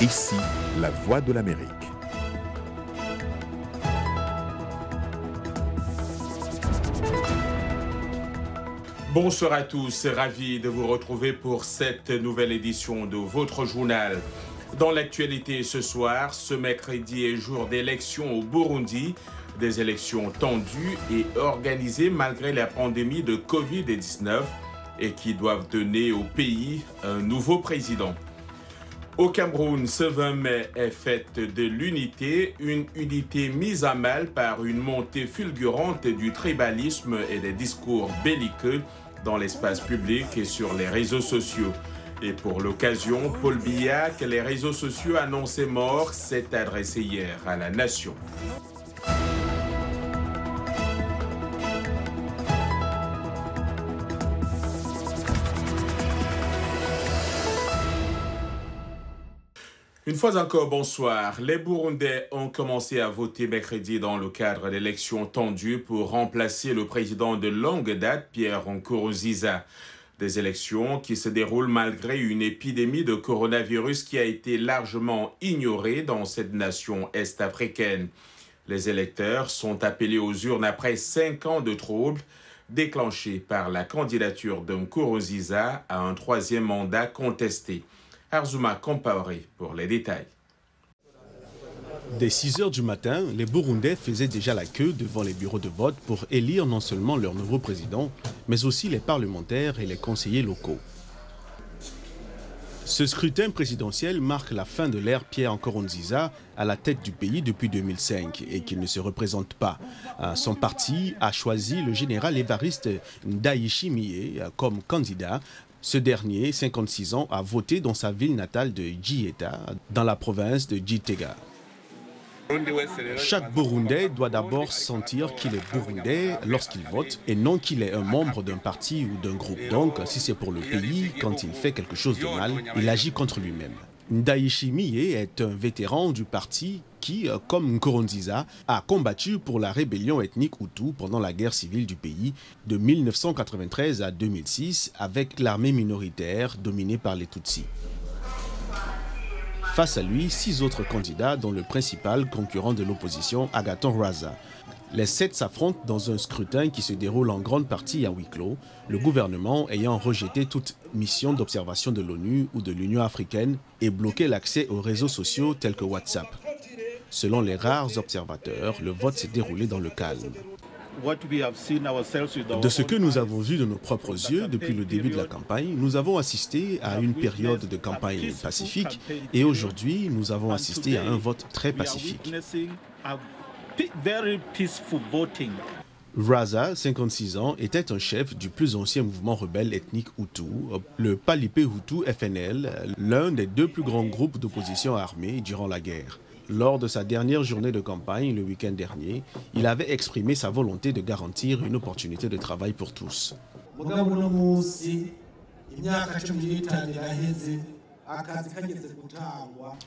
Ici, la voix de l'Amérique. Bonsoir à tous, ravi de vous retrouver pour cette nouvelle édition de votre journal. Dans l'actualité ce soir, ce mercredi est jour d'élection au Burundi, des élections tendues et organisées malgré la pandémie de Covid-19 et qui doivent donner au pays un nouveau président. Au Cameroun, ce 20 mai est fête de l'unité, une unité mise à mal par une montée fulgurante du tribalisme et des discours belliqueux dans l'espace public et sur les réseaux sociaux. Et pour l'occasion, Paul Biya, que les réseaux sociaux annonçaient mort, s'est adressé hier à la nation. Une fois encore, bonsoir. Les Burundais ont commencé à voter mercredi dans le cadre d'élections tendues pour remplacer le président de longue date, Pierre Nkurunziza. Des élections qui se déroulent malgré une épidémie de coronavirus qui a été largement ignorée dans cette nation est-africaine. Les électeurs sont appelés aux urnes après 5 ans de troubles déclenchés par la candidature de Nkurunziza à un troisième mandat contesté. Arzuma Compaoré pour les détails. Dès 6 heures du matin, les Burundais faisaient déjà la queue devant les bureaux de vote pour élire non seulement leur nouveau président, mais aussi les parlementaires et les conseillers locaux. Ce scrutin présidentiel marque la fin de l'ère Pierre Nkurunziza à la tête du pays depuis 2005 et qu'il ne se représente pas. Son parti a choisi le général Évariste Ndayishimiye comme candidat. Ce dernier, 56 ans, a voté dans sa ville natale de Djieta, dans la province de Djitega. Chaque Burundais doit d'abord sentir qu'il est Burundais lorsqu'il vote et non qu'il est un membre d'un parti ou d'un groupe. Donc, si c'est pour le pays, quand il fait quelque chose de mal, il agit contre lui-même. Ndayishimiye est un vétéran du parti qui, comme Nkurunziza, a combattu pour la rébellion ethnique Hutu pendant la guerre civile du pays de 1993 à 2006 avec l'armée minoritaire dominée par les Tutsis. Face à lui, 6 autres candidats, dont le principal concurrent de l'opposition, Agathon Rwasa. Les 7 s'affrontent dans un scrutin qui se déroule en grande partie à huis clos, le gouvernement ayant rejeté toute mission d'observation de l'ONU ou de l'Union africaine et bloqué l'accès aux réseaux sociaux tels que WhatsApp. Selon les rares observateurs, le vote s'est déroulé dans le calme. De ce que nous avons vu de nos propres yeux depuis le début de la campagne, nous avons assisté à une période de campagne pacifique et aujourd'hui, nous avons assisté à un vote très pacifique. Rwasa, 56 ans, était un chef du plus ancien mouvement rebelle ethnique Hutu, le Palipe Hutu FNL, l'un des 2 plus grands groupes d'opposition armée durant la guerre. Lors de sa dernière journée de campagne le week-end dernier, il avait exprimé sa volonté de garantir une opportunité de travail pour tous.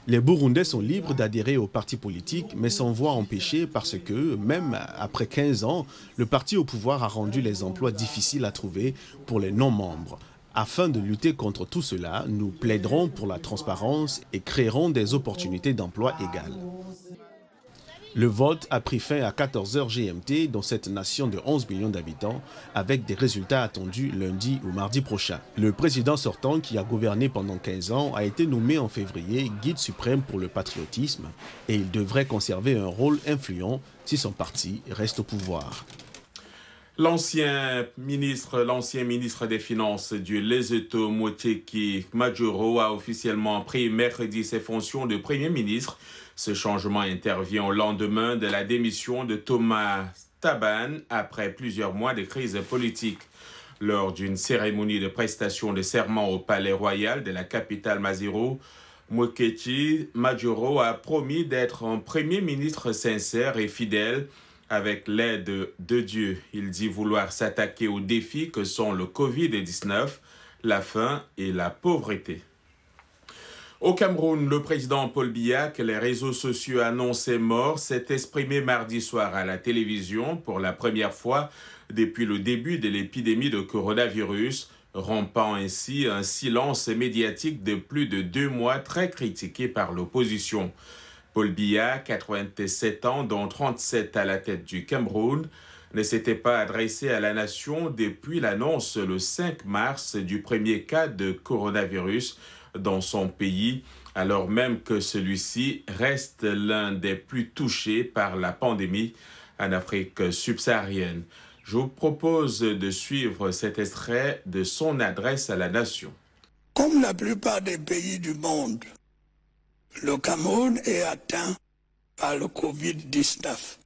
Les Burundais sont libres d'adhérer au parti politique, mais s'en voient empêchés parce que, même après 15 ans, le parti au pouvoir a rendu les emplois difficiles à trouver pour les non-membres. Afin de lutter contre tout cela, nous plaiderons pour la transparence et créerons des opportunités d'emploi égales. Le vote a pris fin à 14h GMT dans cette nation de 11 millions d'habitants, avec des résultats attendus lundi ou mardi prochain. Le président sortant, qui a gouverné pendant 15 ans, a été nommé en février guide suprême pour le patriotisme et il devrait conserver un rôle influent si son parti reste au pouvoir. L'ancien ministre des Finances du Lesotho, Moteki Majoro, a officiellement pris mercredi ses fonctions de Premier ministre. Ce changement intervient au lendemain de la démission de Thomas Thabane après plusieurs mois de crise politique. Lors d'une cérémonie de prestation de serment au Palais Royal de la capitale Maziro, Moteki Majoro a promis d'être un Premier ministre sincère et fidèle. Avec l'aide de Dieu, il dit vouloir s'attaquer aux défis que sont le Covid-19, la faim et la pauvreté. Au Cameroun, le président Paul Biya, que les réseaux sociaux annonçaient mort, s'est exprimé mardi soir à la télévision pour la première fois depuis le début de l'épidémie de coronavirus, rompant ainsi un silence médiatique de plus de 2 mois très critiqué par l'opposition. Paul Biya, 87 ans, dont 37 à la tête du Cameroun, ne s'était pas adressé à la nation depuis l'annonce le 5 mars du premier cas de coronavirus dans son pays, alors même que celui-ci reste l'un des plus touchés par la pandémie en Afrique subsaharienne. Je vous propose de suivre cet extrait de son adresse à la nation. Comme la plupart des pays du monde, le Cameroun est atteint par le Covid-19.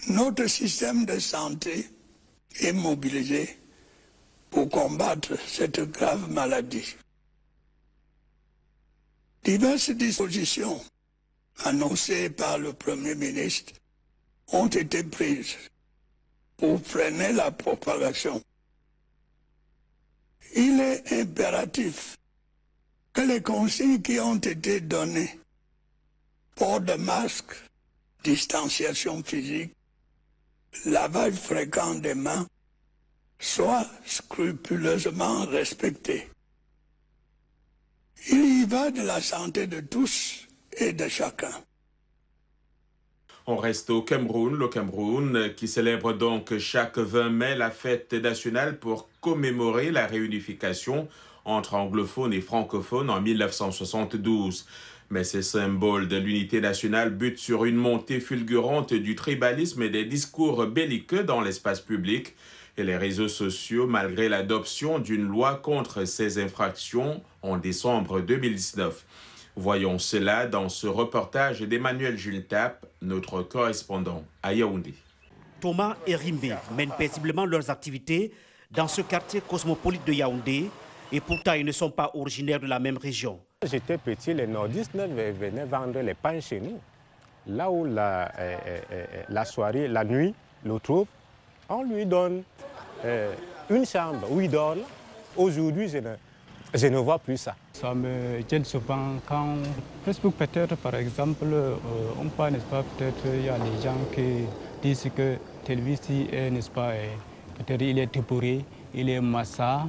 Notre système de santé est mobilisé pour combattre cette grave maladie. Diverses dispositions annoncées par le Premier ministre ont été prises pour freiner la propagation. Il est impératif que les consignes qui ont été données, port de masque, distanciation physique, lavage fréquent des mains, soient scrupuleusement respectées. Il y va de la santé de tous et de chacun. On reste au Cameroun, le Cameroun qui célèbre donc chaque 20 mai la fête nationale pour commémorer la réunification entre anglophones et francophones en 1972. Mais ces symboles de l'unité nationale butent sur une montée fulgurante du tribalisme et des discours belliqueux dans l'espace public et les réseaux sociaux, malgré l'adoption d'une loi contre ces infractions en décembre 2019. Voyons cela dans ce reportage d'Emmanuel Jultap, notre correspondant à Yaoundé. Thomas et Rimbe mènent paisiblement leurs activités dans ce quartier cosmopolite de Yaoundé et pourtant ils ne sont pas originaires de la même région. J'étais petit, les nordistes venaient vendre les pains chez nous. Là où la soirée, la nuit, le trouve, on lui donne une chambre où il dort. Aujourd'hui, je ne vois plus ça. Ça me gêne souvent quand Facebook peut-être, par exemple, on parle, n'est-ce pas, peut-être il y a des gens qui disent que tel ici est, n'est-ce pas, peut-être il est débourré, il est massa,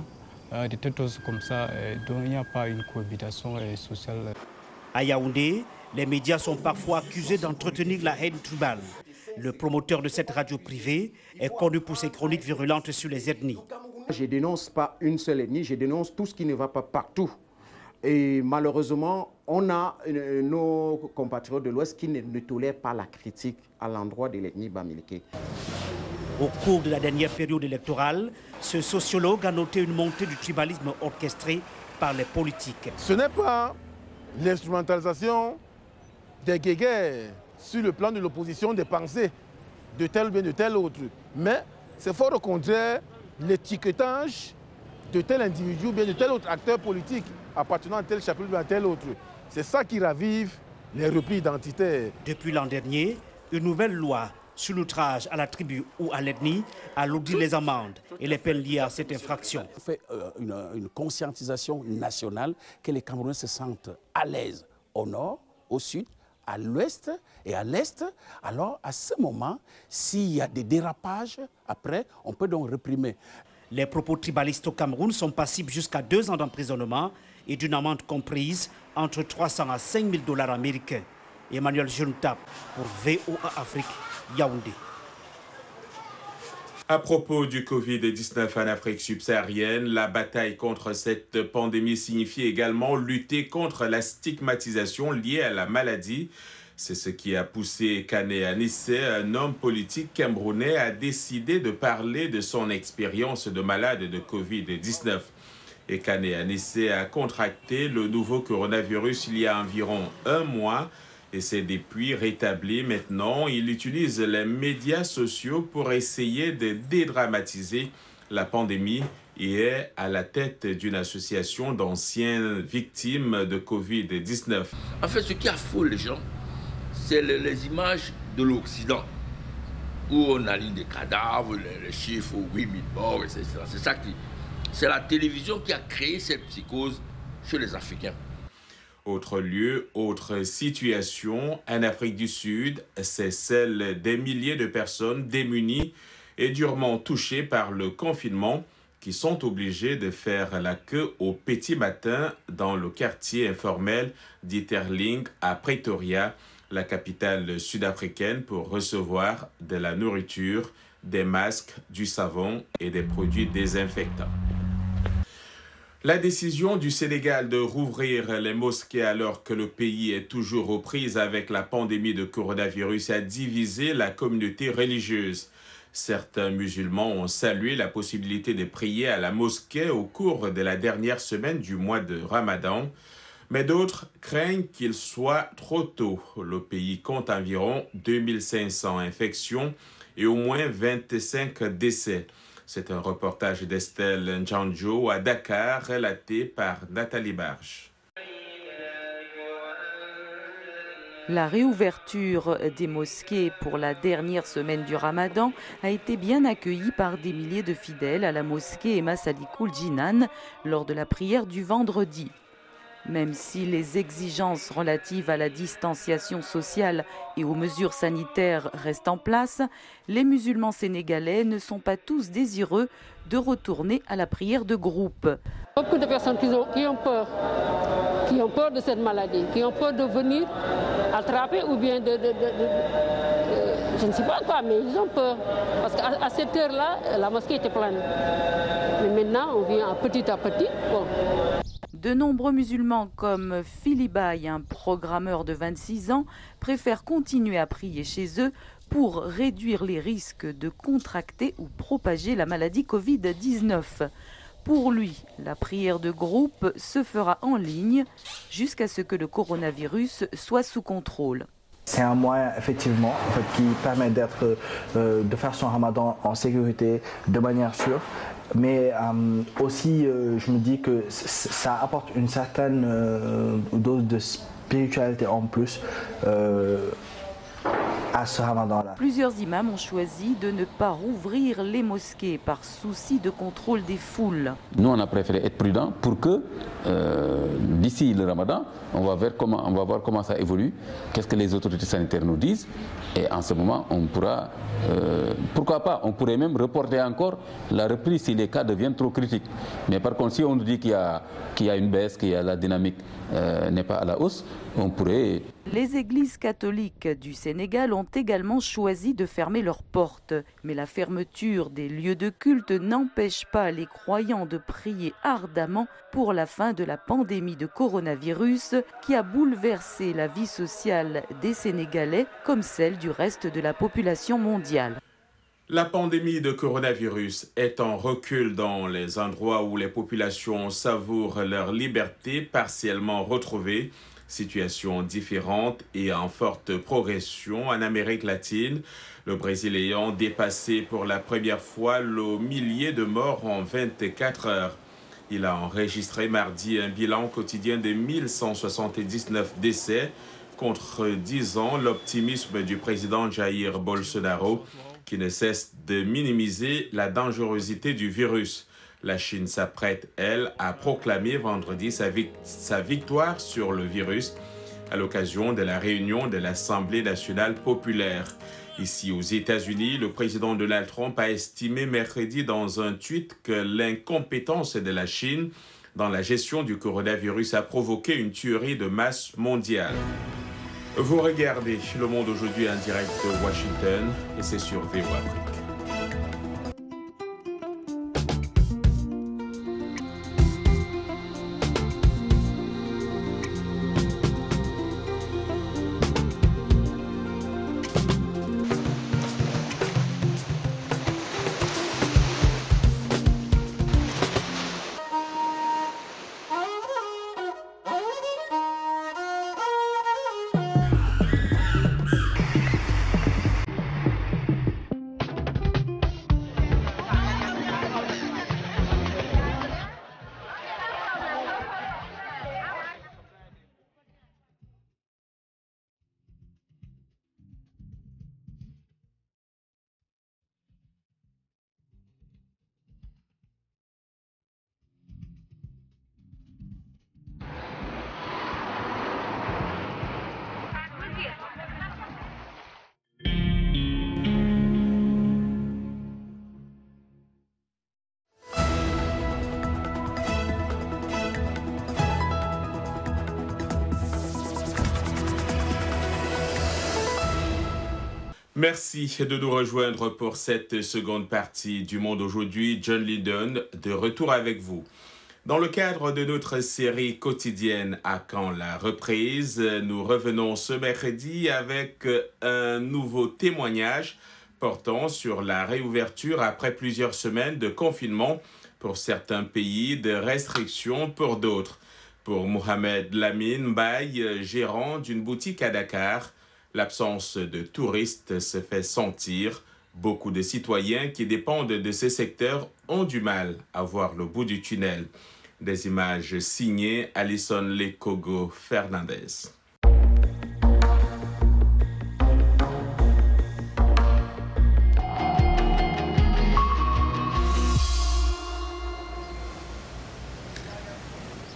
des choses comme ça, donc il n'y a pas une cohabitation sociale. À Yaoundé, les médias sont parfois accusés d'entretenir la haine tribale. Le promoteur de cette radio privée est connu pour ses chroniques virulentes sur les ethnies. Je ne dénonce pas une seule ethnie, je dénonce tout ce qui ne va pas partout. Et malheureusement, on a nos compatriotes de l'Ouest qui ne tolèrent pas la critique à l'endroit de l'ethnie bamileke. Au cours de la dernière période électorale, ce sociologue a noté une montée du tribalisme orchestré par les politiques. Ce n'est pas l'instrumentalisation des guéguerres sur le plan de l'opposition des pensées de tel ou bien de tel autre, mais c'est fort au contraire l'étiquetage de tel individu ou bien de tel autre acteur politique appartenant à tel chapitre ou à tel autre. C'est ça qui ravive les replis identitaires. Depuis l'an dernier, une nouvelle loi sur l'outrage à la tribu ou à l'ethnie alourdit les amendes et les peines liées à cette infraction. On fait une conscientisation nationale que les Camerounais se sentent à l'aise au nord, au sud, à l'ouest et à l'est. Alors, à ce moment, s'il y a des dérapages, après, on peut donc réprimer. Les propos tribalistes au Cameroun sont passibles jusqu'à 2 ans d'emprisonnement et d'une amende comprise entre 300 à 5 000 $ américains. Emmanuel Jultap pour VOA Afrique, Yaoundé. À propos du Covid-19 en Afrique subsaharienne, la bataille contre cette pandémie signifie également lutter contre la stigmatisation liée à la maladie. C'est ce qui a poussé Kane Anisse, un homme politique camerounais, à décider de parler de son expérience de malade de Covid-19. Et Kane Anisse a contracté le nouveau coronavirus il y a environ 1 mois et s'est depuis rétabli. Maintenant, il utilise les médias sociaux pour essayer de dédramatiser la pandémie et est à la tête d'une association d'anciennes victimes de Covid-19. En fait, ce qui affole les gens, c'est les images de l'Occident, où on aligne des cadavres, les chiffres, 8000 morts, etc. C'est la télévision qui a créé cette psychose chez les Africains. Autre lieu, autre situation, en Afrique du Sud, c'est celle des milliers de personnes démunies et durement touchées par le confinement qui sont obligés de faire la queue au petit matin dans le quartier informel d'Iterling à Pretoria, la capitale sud-africaine, pour recevoir de la nourriture, des masques, du savon et des produits désinfectants. La décision du Sénégal de rouvrir les mosquées alors que le pays est toujours aux prises avec la pandémie de coronavirus a divisé la communauté religieuse. Certains musulmans ont salué la possibilité de prier à la mosquée au cours de la dernière semaine du mois de Ramadan, mais d'autres craignent qu'il soit trop tôt. Le pays compte environ 2500 infections et au moins 25 décès. C'est un reportage d'Estelle Njanjo à Dakar, relaté par Nathalie Barge. La réouverture des mosquées pour la dernière semaine du Ramadan a été bien accueillie par des milliers de fidèles à la mosquée Massalikul Jinan lors de la prière du vendredi. Même si les exigences relatives à la distanciation sociale et aux mesures sanitaires restent en place, les musulmans sénégalais ne sont pas tous désireux de retourner à la prière de groupe. Beaucoup de personnes qui ont peur de cette maladie, qui ont peur de venir attraper ou bien je ne sais pas quoi, mais ils ont peur. Parce qu'à cette heure-là, la mosquée était pleine. Mais maintenant, on vient petit à petit. Bon. De nombreux musulmans comme Philibaye, un programmeur de 26 ans, préfèrent continuer à prier chez eux pour réduire les risques de contracter ou propager la maladie Covid-19. Pour lui, la prière de groupe se fera en ligne jusqu'à ce que le coronavirus soit sous contrôle. C'est un moyen effectivement qui permet de faire son ramadan en sécurité, de manière sûre. Mais aussi, je me dis que ça apporte une certaine dose de spiritualité en plus à ce ramadan-là. Plusieurs imams ont choisi de ne pas rouvrir les mosquées par souci de contrôle des foules. Nous, on a préféré être prudents pour que d'ici le ramadan, on va voir comment ça évolue, qu'est-ce que les autorités sanitaires nous disent. Et en ce moment, on pourra, pourquoi pas, on pourrait même reporter encore la reprise si les cas deviennent trop critiques. Mais par contre, si on nous dit qu'il y a une baisse, qu'il y a la dynamique n'est pas à la hausse, on pourrait... Les églises catholiques du Sénégal ont également choisi de fermer leurs portes. Mais la fermeture des lieux de culte n'empêche pas les croyants de prier ardemment pour la fin de la pandémie de coronavirus qui a bouleversé la vie sociale des Sénégalais comme celle du reste de la population mondiale. La pandémie de coronavirus est en recul dans les endroits où les populations savourent leur liberté partiellement retrouvée. Situation différente et en forte progression en Amérique latine. Le Brésil ayant dépassé pour la première fois le millier de morts en 24 heures. Il a enregistré mardi un bilan quotidien de 1179 décès, contredisant l'optimisme du président Jair Bolsonaro, qui ne cesse de minimiser la dangerosité du virus. La Chine s'apprête, elle, à proclamer vendredi sa victoire sur le virus à l'occasion de la réunion de l'Assemblée nationale populaire. Ici aux États-Unis, le président Donald Trump a estimé mercredi dans un tweet que l'incompétence de la Chine dans la gestion du coronavirus a provoqué une tuerie de masse mondiale. Vous regardez Le Monde aujourd'hui en direct de Washington et c'est sur VOA Afrique. Merci de nous rejoindre pour cette seconde partie du Monde aujourd'hui. John Lydon, de retour avec vous. Dans le cadre de notre série quotidienne À quand la reprise, nous revenons ce mercredi avec un nouveau témoignage portant sur la réouverture après plusieurs semaines de confinement pour certains pays, de restrictions pour d'autres. Pour Mohamed Lamine Baye, gérant d'une boutique à Dakar, l'absence de touristes se fait sentir. Beaucoup de citoyens qui dépendent de ces secteurs ont du mal à voir le bout du tunnel. Des images signées Alison Lekogo Fernandez.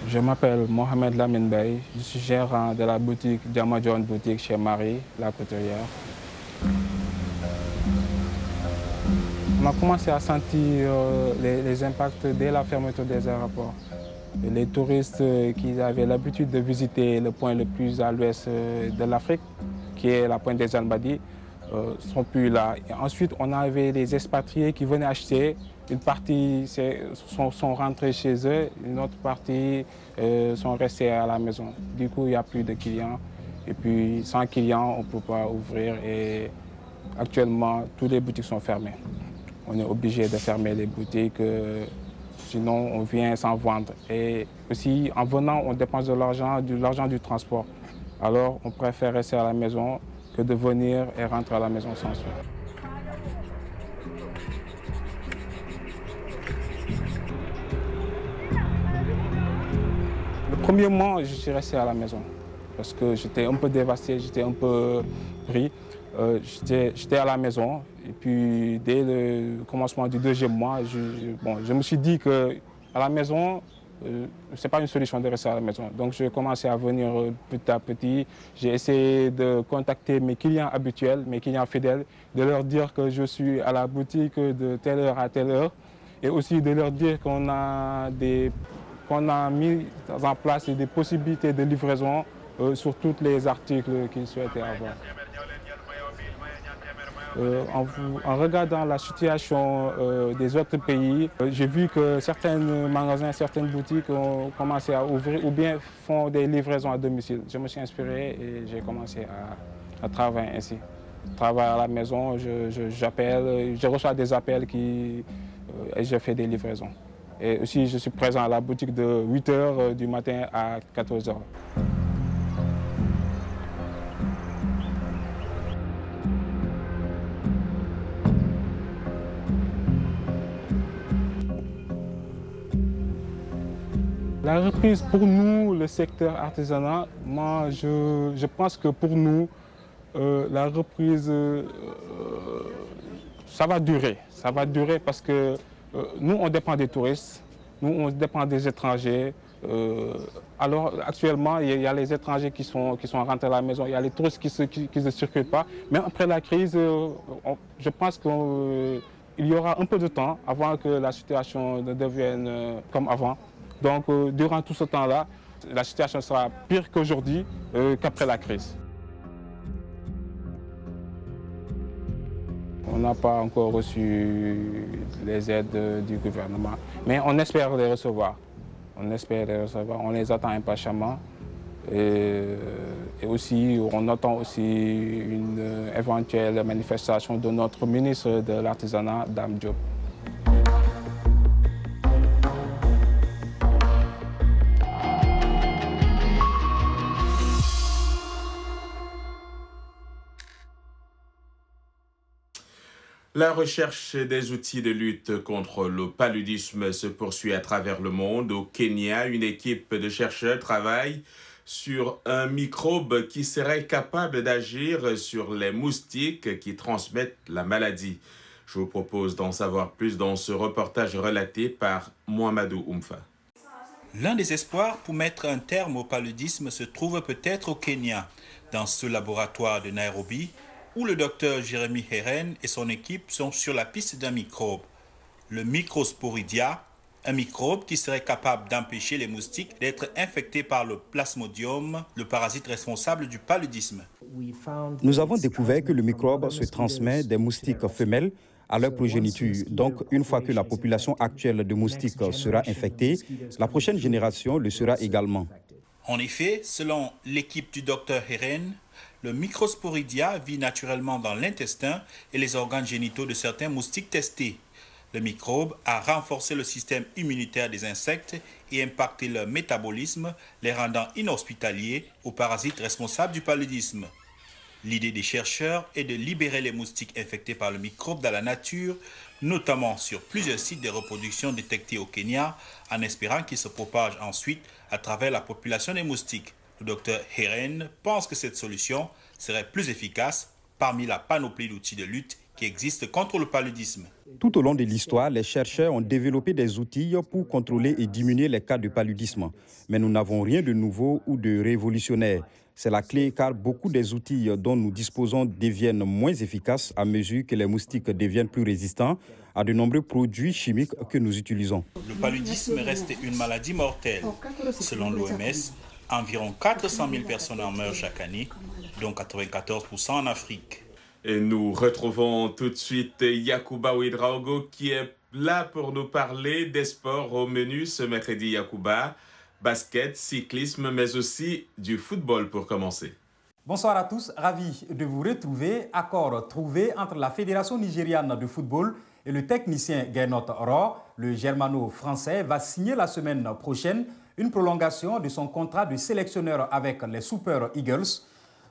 Je m'appelle Mohamed Lamine Baye, je suis gérant de la boutique Diamadion Boutique chez Marie, la couturière. On a commencé à sentir les impacts dès la fermeture des aéroports. Les touristes qui avaient l'habitude de visiter le point le plus à l'ouest de l'Afrique, qui est la pointe des Albadies, ne sont plus là. Et ensuite, on avait les expatriés qui venaient acheter. Une partie sont rentrés chez eux, une autre partie sont restés à la maison. Du coup, il n'y a plus de clients. Et puis, sans clients, on ne peut pas ouvrir. Et actuellement, toutes les boutiques sont fermées. On est obligé de fermer les boutiques, sinon on vient sans vendre. Et aussi, en venant, on dépense de l'argent du transport. Alors, on préfère rester à la maison que de venir et rentrer à la maison sans soi. Le premier mois, je suis resté à la maison parce que j'étais un peu dévasté, j'étais un peu pris. J'étais à la maison et puis dès le commencement du deuxième mois, je me suis dit qu'à la maison, ce n'est pas une solution de rester à la maison. Donc j'ai commencé à venir petit à petit. J'ai essayé de contacter mes clients habituels, mes clients fidèles, de leur dire que je suis à la boutique de telle heure à telle heure et aussi de leur dire qu'on a mis en place des possibilités de livraison sur tous les articles qu'ils souhaitaient avoir. En regardant la situation des autres pays, j'ai vu que certains magasins, certaines boutiques ont commencé à ouvrir ou bien font des livraisons à domicile. Je me suis inspiré et j'ai commencé à travailler ainsi. Je travaille à la maison, j'appelle, je reçois des appels et je fais des livraisons. Et aussi, je suis présent à la boutique de 8h du matin à 14h. La reprise pour nous, le secteur artisanat, moi je pense que pour nous, la reprise, ça va durer. Ça va durer parce que nous, on dépend des touristes, nous, on dépend des étrangers. Alors actuellement, il y a les étrangers qui sont rentrés à la maison, il y a les touristes qui ne circulent pas. Mais après la crise, je pense qu'il y aura un peu de temps avant que la situation ne devienne comme avant. Donc, durant tout ce temps-là, la situation sera pire qu'aujourd'hui, qu'après la crise. On n'a pas encore reçu les aides du gouvernement, mais on espère les recevoir. On espère les recevoir, on les attend impatiemment. Et aussi, on attend aussi une éventuelle manifestation de notre ministre de l'Artisanat, Dame Diop. La recherche des outils de lutte contre le paludisme se poursuit à travers le monde. Au Kenya, une équipe de chercheurs travaille sur un microbe qui serait capable d'agir sur les moustiques qui transmettent la maladie. Je vous propose d'en savoir plus dans ce reportage relaté par Mohamedou Oumfa. L'un des espoirs pour mettre un terme au paludisme se trouve peut-être au Kenya, dans ce laboratoire de Nairobi, où le docteur Jérémy Heren et son équipe sont sur la piste d'un microbe, le Microsporidia, Un microbe qui serait capable d'empêcher les moustiques d'être infectés par le plasmodium, le parasite responsable du paludisme. Nous avons découvert que le microbe se transmet des moustiques femelles à leur progéniture. Donc, une fois que la population actuelle de moustiques sera infectée, la prochaine génération le sera également. En effet, selon l'équipe du Dr Heren, le Microsporidia vit naturellement dans l'intestin et les organes génitaux de certains moustiques testés. Le microbe a renforcé le système immunitaire des insectes et impacté leur métabolisme, les rendant inhospitaliers aux parasites responsables du paludisme. L'idée des chercheurs est de libérer les moustiques infectés par le microbe dans la nature, notamment sur plusieurs sites de reproduction détectés au Kenya, en espérant qu'ils se propagent ensuite à travers la population des moustiques. Le docteur Heren pense que cette solution serait plus efficace parmi la panoplie d'outils de lutte qui existent contre le paludisme. Tout au long de l'histoire, les chercheurs ont développé des outils pour contrôler et diminuer les cas de paludisme. Mais nous n'avons rien de nouveau ou de révolutionnaire. C'est la clé car beaucoup des outils dont nous disposons deviennent moins efficaces à mesure que les moustiques deviennent plus résistants à de nombreux produits chimiques que nous utilisons. Le paludisme reste une maladie mortelle. Selon l'OMS, environ 400 000 personnes en meurent chaque année, dont 94% en Afrique. Et nous retrouvons tout de suite Yacouba Ouedraogo qui est là pour nous parler des sports au menu ce mercredi. Yacouba, basket, cyclisme, mais aussi du football pour commencer. Bonsoir à tous, ravi de vous retrouver. Accord trouvé entre la Fédération nigériane de football et le technicien Gernot Rohr. Le germano-français va signer la semaine prochaine une prolongation de son contrat de sélectionneur avec les Super Eagles.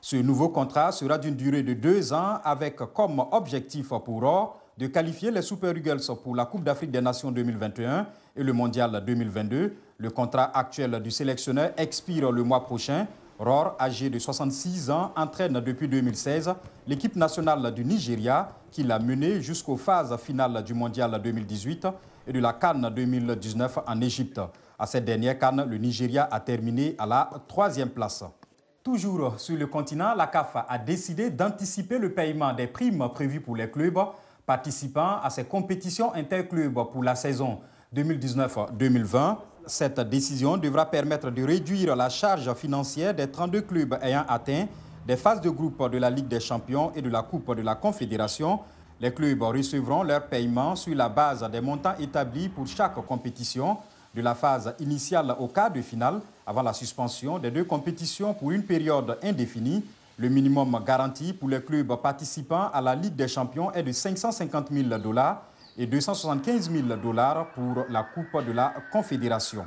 Ce nouveau contrat sera d'une durée de 2 ans avec comme objectif pour Rohr de qualifier les Super Eagles pour la Coupe d'Afrique des Nations 2021 et le Mondial 2022. Le contrat actuel du sélectionneur expire le mois prochain. Rohr, âgé de 66 ans, entraîne depuis 2016 l'équipe nationale du Nigeria qui l'a menée jusqu'aux phases finales du Mondial 2018 et de la CAN 2019 en Égypte. À cette dernière CAN, le Nigeria a terminé à la 3e place. Toujours sur le continent, la CAF a décidé d'anticiper le paiement des primes prévues pour les clubs participant à ces compétitions interclubs pour la saison 2019-2020. Cette décision devra permettre de réduire la charge financière des 32 clubs ayant atteint des phases de groupe de la Ligue des Champions et de la Coupe de la Confédération. Les clubs recevront leur paiement sur la base des montants établis pour chaque compétition, de la phase initiale au quart de finale, avant la suspension des 2 compétitions pour une période indéfinie. Le minimum garanti pour les clubs participant à la Ligue des Champions est de $550 000 et $275 000 pour la Coupe de la Confédération.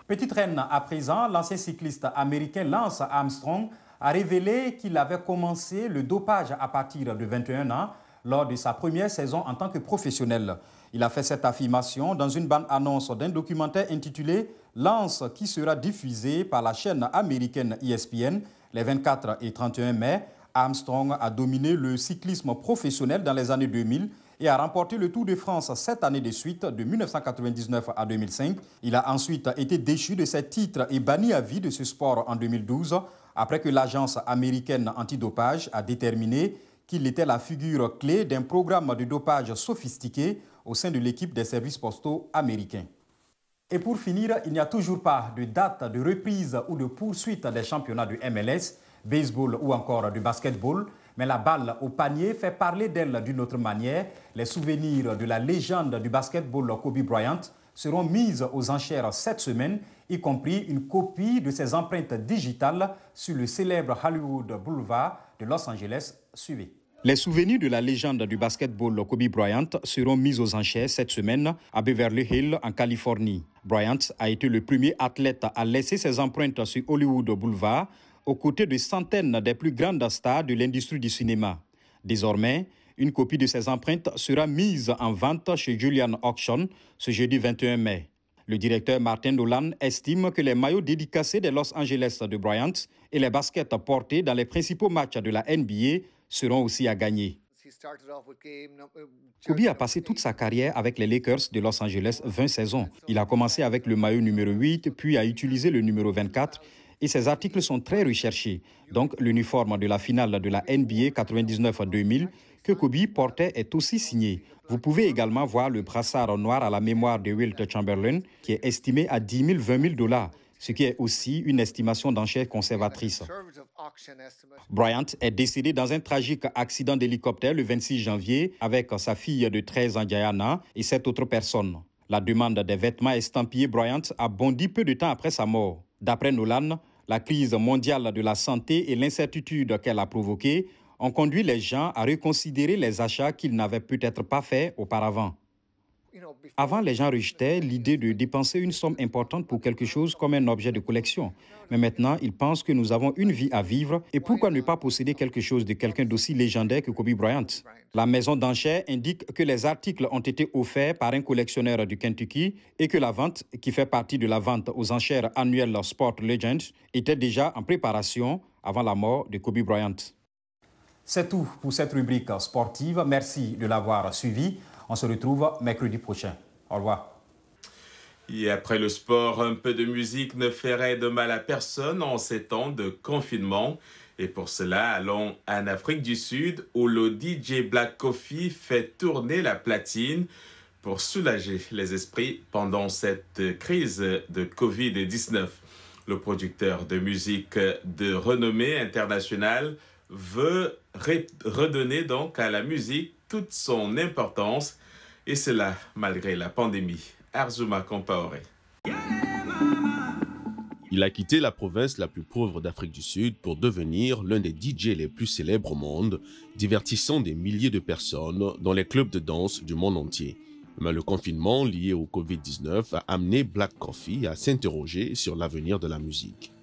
Petite reine à présent, l'ancien cycliste américain Lance Armstrong a révélé qu'il avait commencé le dopage à partir de 21 ans lors de sa première saison en tant que professionnel. Il a fait cette affirmation dans une bande-annonce d'un documentaire intitulé « Lance » qui sera diffusé par la chaîne américaine ESPN les 24 et 31 mai. Armstrong a dominé le cyclisme professionnel dans les années 2000 et a remporté le Tour de France 7 années de suite, de 1999 à 2005. Il a ensuite été déchu de ses titres et banni à vie de ce sport en 2012, après que l'agence américaine antidopage a déterminé qu'il était la figure clé d'un programme de dopage sophistiqué au sein de l'équipe des services postaux américains. Et pour finir, il n'y a toujours pas de date de reprise ou de poursuite des championnats du MLS, baseball ou encore du basketball. Mais la balle au panier fait parler d'elle d'une autre manière. Les souvenirs de la légende du basketball Kobe Bryant seront mis aux enchères cette semaine, y compris une copie de ses empreintes digitales sur le célèbre Hollywood Boulevard de Los Angeles. Suivez. Les souvenirs de la légende du basketball Kobe Bryant seront mis aux enchères cette semaine à Beverly Hills, en Californie. Bryant a été le premier athlète à laisser ses empreintes sur Hollywood Boulevard, aux côtés de centaines des plus grandes stars de l'industrie du cinéma. Désormais, une copie de ces empreintes sera mise en vente chez Julian Auction ce jeudi 21 mai. Le directeur Martin Dolan estime que les maillots dédicacés des Los Angeles de Bryant et les baskets portés dans les principaux matchs de la NBA seront aussi à gagner. Kobe a passé toute sa carrière avec les Lakers de Los Angeles 20 saisons. Il a commencé avec le maillot numéro 8, puis a utilisé le numéro 24 et ses articles sont très recherchés. Donc l'uniforme de la finale de la NBA 99-2000 que Kobe portait est aussi signé. Vous pouvez également voir le brassard noir à la mémoire de Wilt Chamberlain qui est estimé à 10 000, 20 000 $, ce qui est aussi une estimation d'enchères conservatrice. Bryant est décédé dans un tragique accident d'hélicoptère le 26 janvier avec sa fille de 13 ans Diana et 7 autres personnes. La demande des vêtements estampillés Bryant a bondi peu de temps après sa mort. D'après Nolan, la crise mondiale de la santé et l'incertitude qu'elle a provoquée ont conduit les gens à reconsidérer les achats qu'ils n'avaient peut-être pas faits auparavant. Avant, les gens rejetaient l'idée de dépenser une somme importante pour quelque chose comme un objet de collection. Mais maintenant, ils pensent que nous avons une vie à vivre et pourquoi ne pas posséder quelque chose de quelqu'un d'aussi légendaire que Kobe Bryant? La maison d'enchères indique que les articles ont été offerts par un collectionneur du Kentucky et que la vente, qui fait partie de la vente aux enchères annuelles Sport Legends, était déjà en préparation avant la mort de Kobe Bryant. C'est tout pour cette rubrique sportive. Merci de l'avoir suivi. On se retrouve mercredi prochain. Au revoir. Et après le sport, un peu de musique ne ferait de mal à personne en ces temps de confinement. Et pour cela, allons en Afrique du Sud où le DJ Black Coffee fait tourner la platine pour soulager les esprits pendant cette crise de Covid-19. Le producteur de musique de renommée internationale veut redonner donc à la musique toute son importance, et cela malgré la pandémie. Arzuma Compaoré. Il a quitté la province la plus pauvre d'Afrique du Sud pour devenir l'un des DJ les plus célèbres au monde, divertissant des milliers de personnes dans les clubs de danse du monde entier. Mais le confinement lié au Covid-19 a amené Black Coffee à s'interroger sur l'avenir de la musique.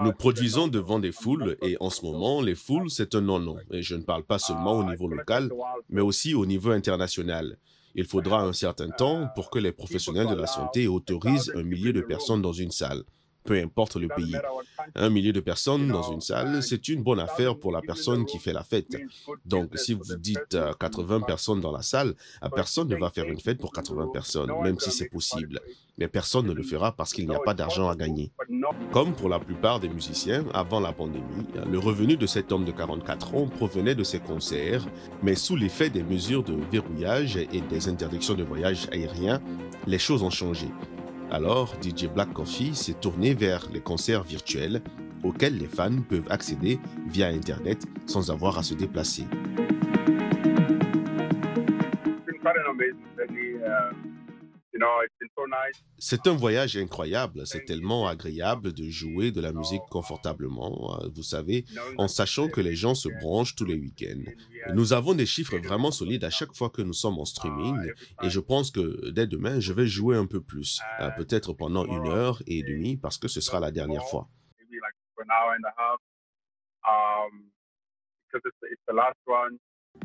Nous produisons devant des foules et en ce moment, les foules, c'est un non-non. Et je ne parle pas seulement au niveau local, mais aussi au niveau international. Il faudra un certain temps pour que les professionnels de la santé autorisent 1 millier de personnes dans une salle, peu importe le pays. 1 millier de personnes dans une salle, c'est une bonne affaire pour la personne qui fait la fête. Donc, si vous dites 80 personnes dans la salle, personne ne va faire une fête pour 80 personnes, même si c'est possible. Mais personne ne le fera parce qu'il n'y a pas d'argent à gagner. Comme pour la plupart des musiciens, avant la pandémie, le revenu de cet homme de 44 ans provenait de ses concerts, mais sous l'effet des mesures de verrouillage et des interdictions de voyage aérien, les choses ont changé. Alors, DJ Black Coffee s'est tourné vers les concerts virtuels auxquels les fans peuvent accéder via Internet sans avoir à se déplacer. C'est un voyage incroyable, c'est tellement agréable de jouer de la musique confortablement, vous savez, en sachant que les gens se branchent tous les week-ends. Nous avons des chiffres vraiment solides à chaque fois que nous sommes en streaming et je pense que dès demain, je vais jouer un peu plus, peut-être pendant 1h30 parce que ce sera la dernière fois.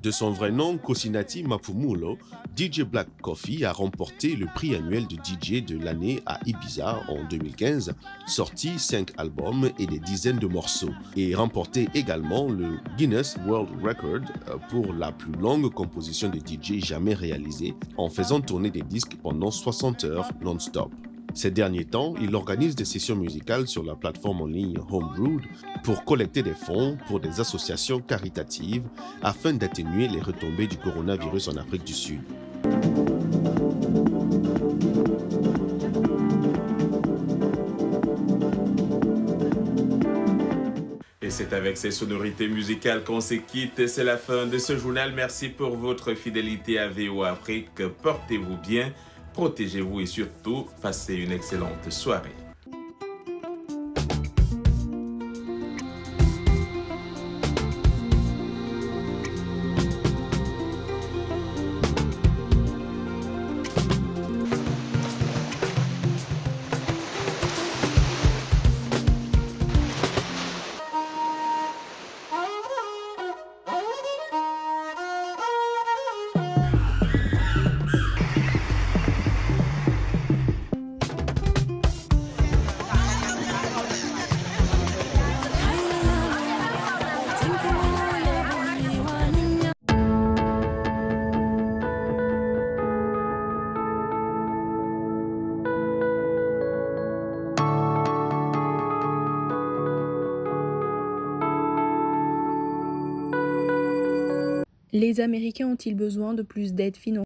De son vrai nom, Kosinati Mapumulo, DJ Black Coffee a remporté le prix annuel de DJ de l'année à Ibiza en 2015, sorti 5 albums et des dizaines de morceaux, et remporté également le Guinness World Record pour la plus longue composition de DJ jamais réalisée, en faisant tourner des disques pendant 60 heures non-stop. Ces derniers temps, il organise des sessions musicales sur la plateforme en ligne Homebrewed pour collecter des fonds pour des associations caritatives afin d'atténuer les retombées du coronavirus en Afrique du Sud. Et c'est avec ces sonorités musicales qu'on se quitte. C'est la fin de ce journal. Merci pour votre fidélité à VOA Afrique. Portez-vous bien. Protégez-vous et surtout, passez une excellente soirée. Les Américains ont-ils besoin de plus d'aide financière ?